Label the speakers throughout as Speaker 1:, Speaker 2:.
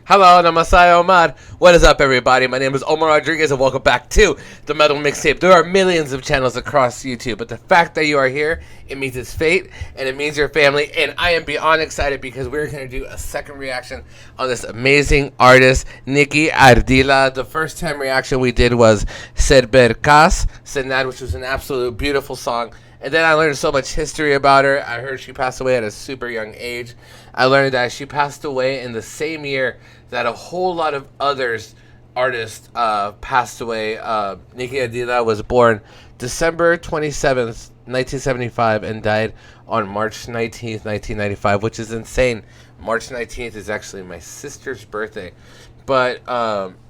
Speaker 1: Hello, Namasai Omar. What is up, everybody? My name is Omar Rodriguez, and welcome back to the Metal Mixtape. There are millions of channels across YouTube, but the fact that you are here, it means it's fate, and it means your family, and I am beyond excited because we're going to do a second reaction on this amazing artist, Nikki Ardilla. The first time reaction we did was Cerbercas, Senad, which was an absolute beautiful song. And then I learned so much history about her. I heard she passed away at a super young age. I learned that she passed away in the same year that a whole lot of others artists passed away. Nikki Ardilla was born December 27th, 1975, and died on March 19th, 1995, which is insane. March 19th is actually my sister's birthday. But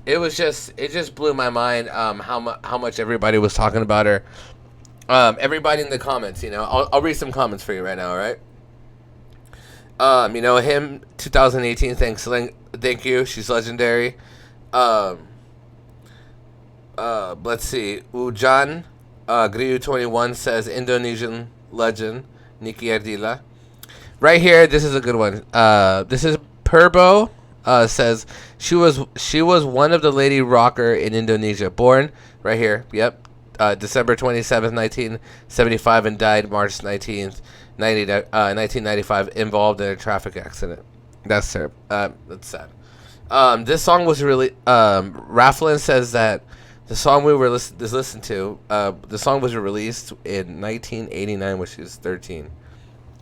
Speaker 1: it just blew my mind how much everybody was talking about her. Everybody in the comments, I'll read some comments for you right now, all right? Him, 2018, thank you, she's legendary. Let's see, Ujan, Griu21 says, Indonesian legend, Nikki Ardilla. Right here, this is a good one. This is Purbo, says, she was one of the lady rocker in Indonesia, born, right here, yep. December 27th, 1975, and died March 19th, 1995, involved in a traffic accident. That's sad. This song was really... Raflin says that the song we were listened to, the song was released in 1989 when she was 13.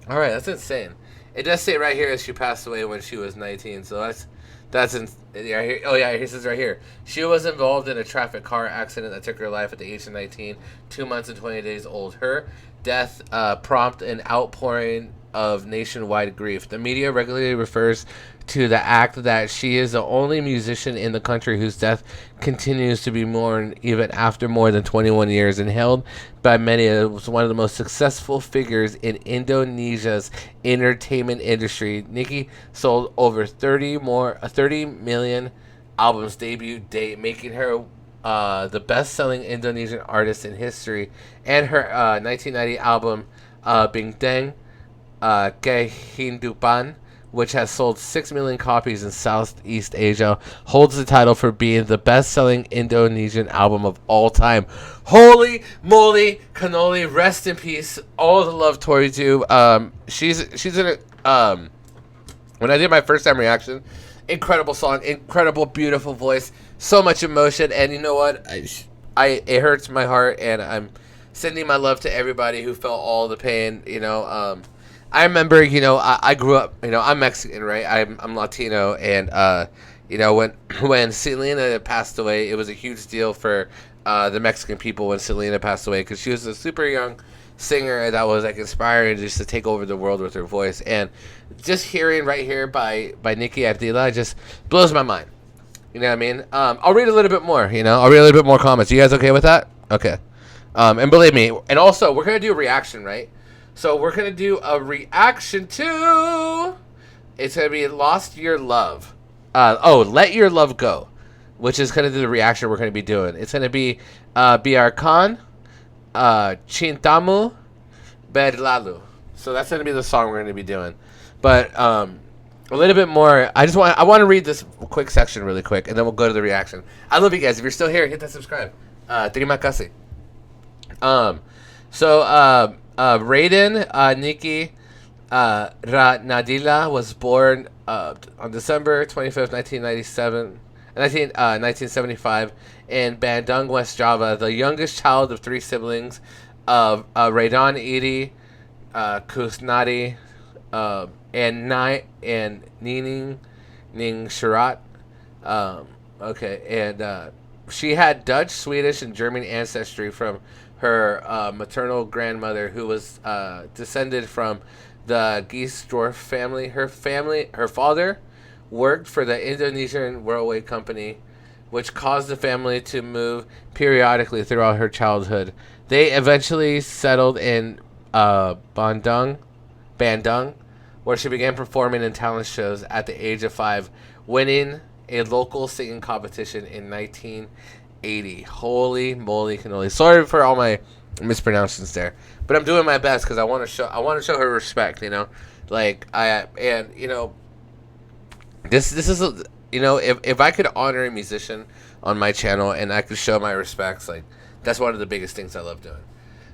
Speaker 1: All right, that's insane. It does say right here that she passed away when she was 19, so that's he says right here. She was involved in a traffic car accident that took her life at the age of 19, 2 months and 20 days old. Her death prompted an outpouring of nationwide grief. The media regularly refers to the act that she is the only musician in the country whose death continues to be mourned even after more than 21 years, and held by many as one of the most successful figures in Indonesia's entertainment industry. Nikki sold over 30 million albums debut date, making her the best-selling Indonesian artist in history, and her 1990 album Bintang Kehidupan, which has sold 6 million copies in Southeast Asia, holds the title for being the best-selling Indonesian album of all time. Holy moly cannoli, rest in peace. All the love towards you. She's in a when I did my first time reaction, incredible song, incredible, beautiful voice, so much emotion, and you know what? It hurts my heart, and I'm sending my love to everybody who felt all the pain. I remember, I grew up, I'm Mexican, right? I'm Latino, and when Selena passed away, it was a huge deal for the Mexican people when Selena passed away, because she was a super young singer that was like inspiring just to take over the world with her voice. And just hearing right here by Nikki Ardilla just blows my mind. You know what I mean? I'll read a little bit more. I'll read a little bit more comments. You guys okay with that? Okay. And believe me, and also we're gonna do a reaction, right? So we're going to do a reaction to... It's going to be Lost Your Love. Let Your Love Go. Which is kind of the reaction we're going to be doing. It's going to be Biarkan Cintamu Berlalu. So that's going to be the song we're going to be doing. But a little bit more... I want to read this quick section really quick. And then we'll go to the reaction. I love you guys. If you're still here, hit that subscribe. Terima kasih. Raiden Nikki Ardilla was born on December 25th, 1975 in Bandung, West Java, the youngest child of 3 siblings of Raiden Edi Kusnadi and Nining Sharat. She had Dutch, Swedish, and German ancestry from her maternal grandmother, who was descended from the Giesdorf family. Her father worked for the Indonesian Railway Company, which caused the family to move periodically throughout her childhood. They eventually settled in Bandung, where she began performing in talent shows at the age of 5, winning a local singing competition in 1980. Holy moly cannoli. Sorry for all my mispronounctions there, but I'm doing my best because I want to show her respect, This is you know, if I could honor a musician on my channel and I could show my respects, like that's one of the biggest things I love doing.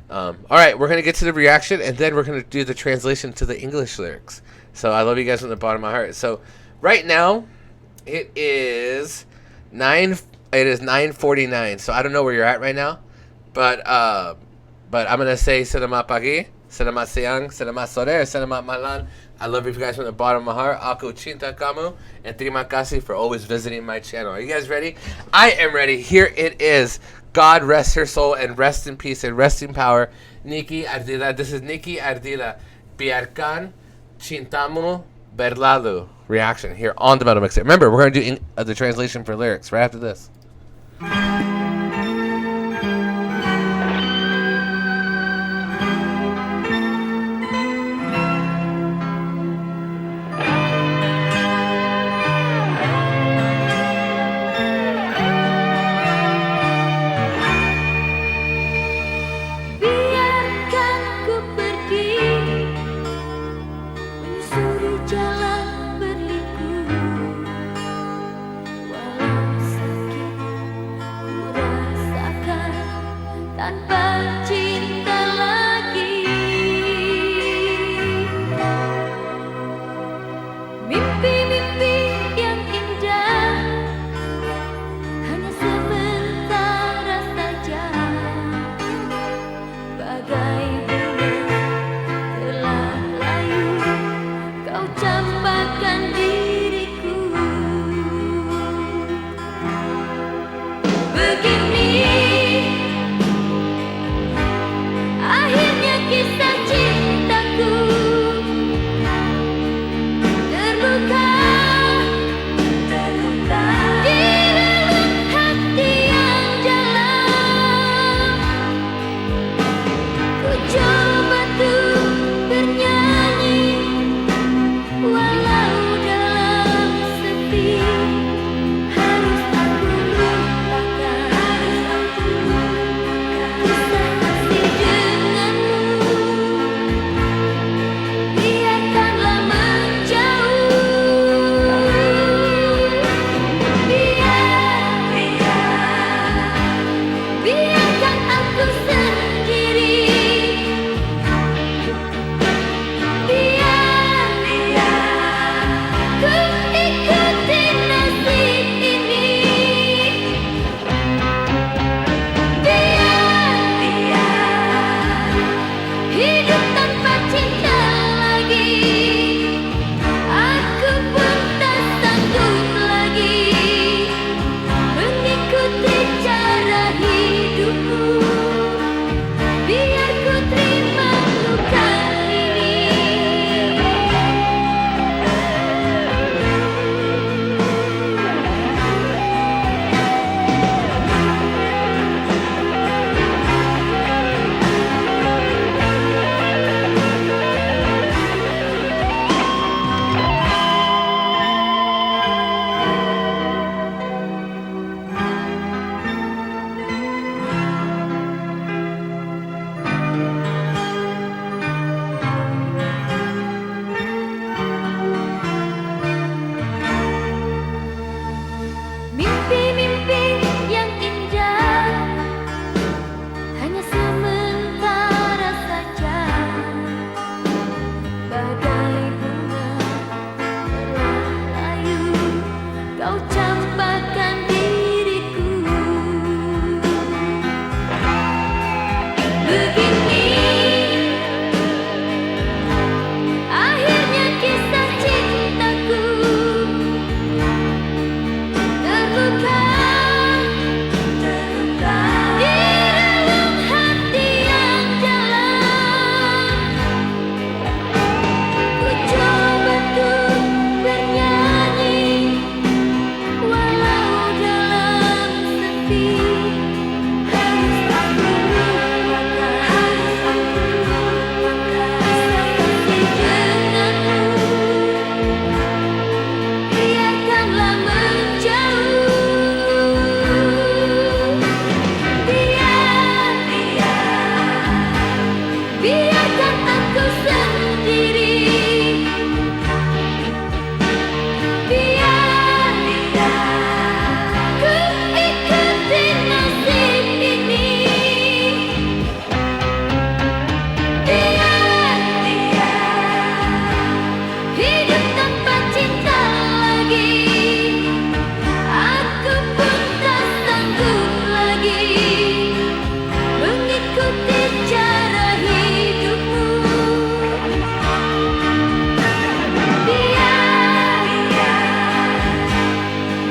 Speaker 1: All right, we're gonna get to the reaction, and then we're gonna do the translation to the English lyrics. So I love you guys from the bottom of my heart. So right now, it is 9:49. So I don't know where you're at right now, but I'm gonna say selamat pagi, selamat siang, selamat sore, selamat malam. I love you guys from the bottom of my heart. Aku cinta kamu, and terima kasih for always visiting my channel. Are you guys ready? I am ready. Here it is. God rest her soul and rest in peace and rest in power. Nikki Ardilla. This is Nikki Ardilla. Biarkan Cintamu Berlalu. Reaction here on the Metal Mixtape. Remember, we're going to do the translation for lyrics right after this.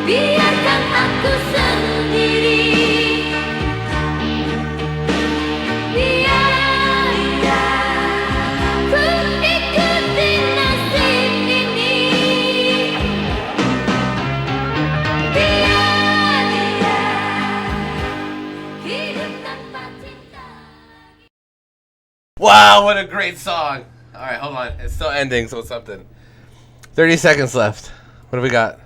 Speaker 2: Biarkan aku sendiri. Biar ku ikuti nasib ini. Biar hidup tanpa cinta.
Speaker 1: Wow, what a great song. All right, hold on. It's still ending, so it's something. 30 seconds left. What do we got?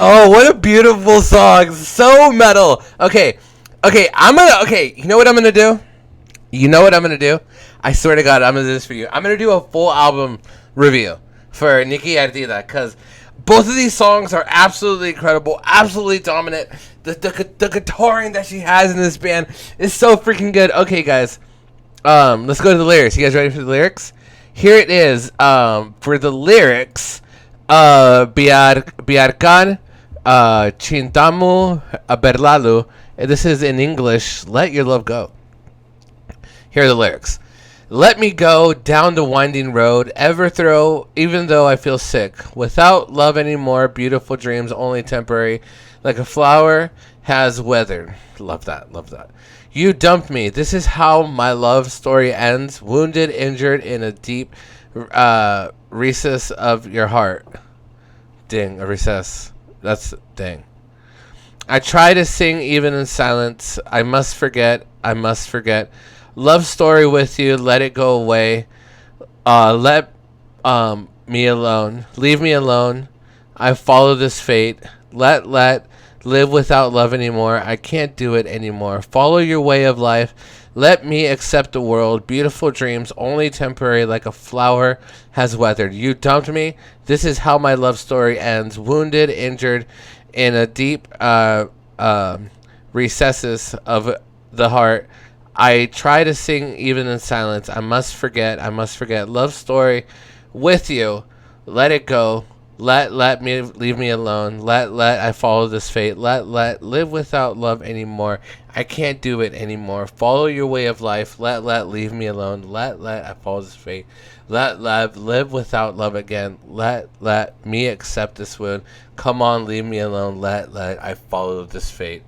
Speaker 1: Oh, what a beautiful song. So metal. Okay, you know what I'm gonna do? I swear to God, I'm gonna do this for you. I'm gonna do a full album review for Nikki Ardilla, because both of these songs are absolutely incredible, absolutely dominant. The guitaring that she has in this band is so freaking good. Okay, guys, let's go to the lyrics. You guys ready for the lyrics? Here it is. For the lyrics, Biarkan Cintamu Berlalu. This is in English. Let your love go. Here are the lyrics. Let me go down the winding road, even though I feel sick. Without love anymore, beautiful dreams only temporary, like a flower has weathered. Love that, love that. You dumped me. This is how my love story ends. Wounded, injured in a deep recess of your heart. Ding, a recess. That's dang. I try to sing even in silence. I must forget. Love story with you. Let it go away. Let me alone. Leave me alone. I follow this fate. Let live without love anymore. I can't do it anymore. Follow your way of life. Let me accept the world. Beautiful dreams, only temporary, like a flower has weathered. You dumped me. This is how my love story ends. Wounded, injured, in a deep recesses of the heart. I try to sing even in silence. I must forget. Love story with you. Let it go. Let me leave me alone. Let I follow this fate. Let live without love anymore. I can't do it anymore. Follow your way of life. Let leave me alone. Let I follow this fate. Let live without love again. Let me accept this wound. Come on, leave me alone. Let I follow this fate.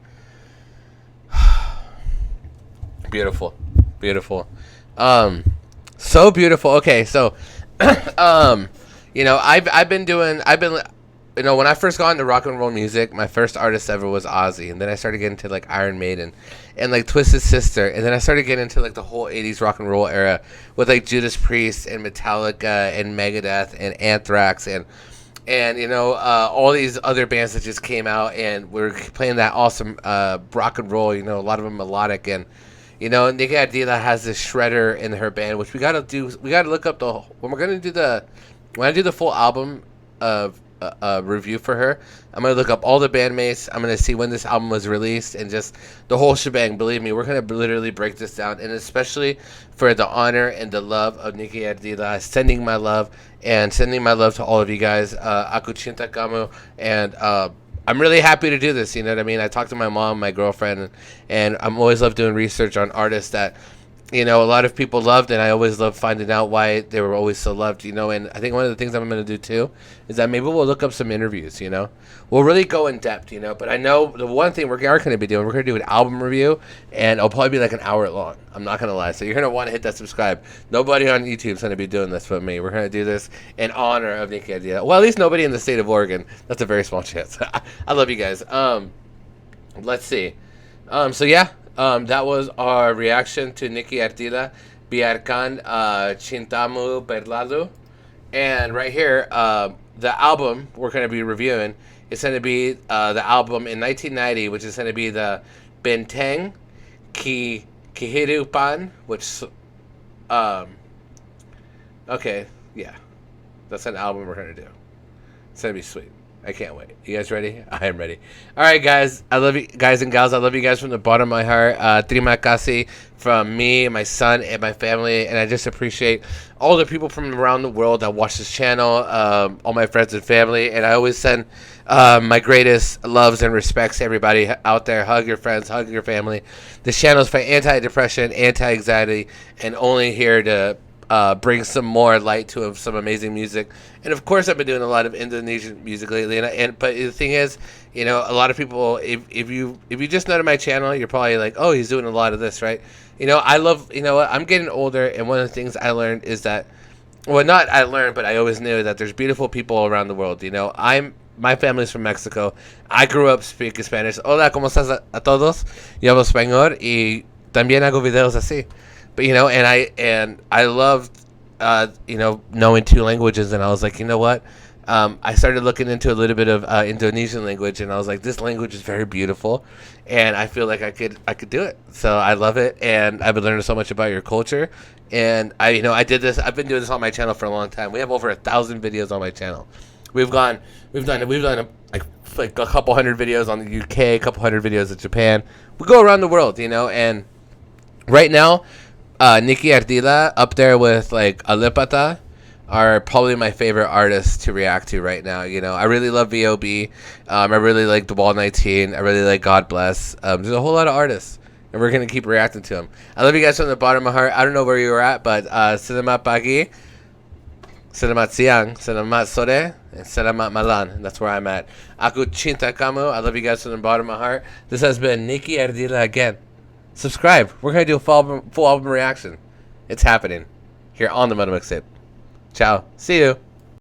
Speaker 1: Beautiful. So beautiful. Okay, so you know, when I first got into rock and roll music, my first artist ever was Ozzy, and then I started getting into like Iron Maiden and like Twisted Sister, and then I started getting into like the whole 80s rock and roll era with like Judas Priest and Metallica and Megadeth and Anthrax and you know, all these other bands that just came out and were playing that awesome rock and roll, you know, a lot of them melodic. And you know, Nikki Ardilla has this shredder in her band, which we gotta look up when I do the full album of review for her. I'm gonna look up all the bandmates. I'm gonna see when this album was released and just the whole shebang. Believe me, we're gonna literally break this down, and especially for the honor and the love of Nikki Ardilla, sending my love to all of you guys. Aku cinta kamu, and I'm really happy to do this. You know what I mean? I talked to my mom, my girlfriend, and I'm always love doing research on artists that, you know, a lot of people loved, and I always love finding out why they were always so loved, you know. And I think one of the things I'm going to do too is that maybe we'll look up some interviews, you know. We'll really go in depth, you know. But I know the one thing we are going to be doing, we're going to do an album review, and it'll probably be like an hour long. I'm not going to lie. So you're going to want to hit that subscribe. Nobody on YouTube is going to be doing this but me. We're going to do this in honor of Nikki Ardilla. Well, at least nobody in the state of Oregon. That's a very small chance. I love you guys. Let's see. So yeah. That was our reaction to Nikki Ardilla, Biarkan Cintamu Berlalu. And right here, the album we're going to be reviewing is going to be the album in 1990, which is going to be the Benteng Kehidupan, which, okay, yeah. That's an album we're going to do. It's going to be sweet. I can't wait. You guys ready? I am ready. All right, guys. I love you, guys and gals. I love you guys from the bottom of my heart. Terima kasih from me, my son, and my family. And I just appreciate all the people from around the world that watch this channel, all my friends and family. And I always send my greatest loves and respects to everybody out there. Hug your friends, hug your family. This channel is for anti-depression, anti-anxiety, and only here to bring some more light to some amazing music. And of course, I've been doing a lot of Indonesian music lately. But the thing is, you know, a lot of people, if you just know to my channel, you're probably like, oh, he's doing a lot of this, right? You know, I love, you know what, I'm getting older, and one of the things I learned is that, well, not I learned, but I always knew that there's beautiful people around the world. You know, my family's from Mexico. I grew up speaking Spanish. Hola, ¿cómo estás a todos? Yo hablo español y también hago videos así. But you know, and I loved, you know, knowing two languages, and I was like, you know what? I started looking into a little bit of Indonesian language, and I was like, this language is very beautiful, and I feel like I could do it. So I love it, and I've been learning so much about your culture, and I did this. I've been doing this on my channel for a long time. We have over 1,000 videos on my channel. We've done like a couple hundred videos on the UK, a couple hundred videos in Japan. We go around the world, you know, and right now, Nikki Ardilla up there with like Alipata are probably my favorite artists to react to right now. You know, I really love VOB. I really like The Wall 19. I really like God Bless. There's a whole lot of artists, and we're gonna keep reacting to them. I love you guys from the bottom of my heart. I don't know where you were at, but Selamat Pagi, Selamat Siang, Selamat Sore, and Selamat Malam. That's where I'm at. Aku cinta kamu. I love you guys from the bottom of my heart. This has been Nikki Ardilla again. Subscribe. We're going to do a full album reaction. It's happening here on the Mixtape. Ciao. See you.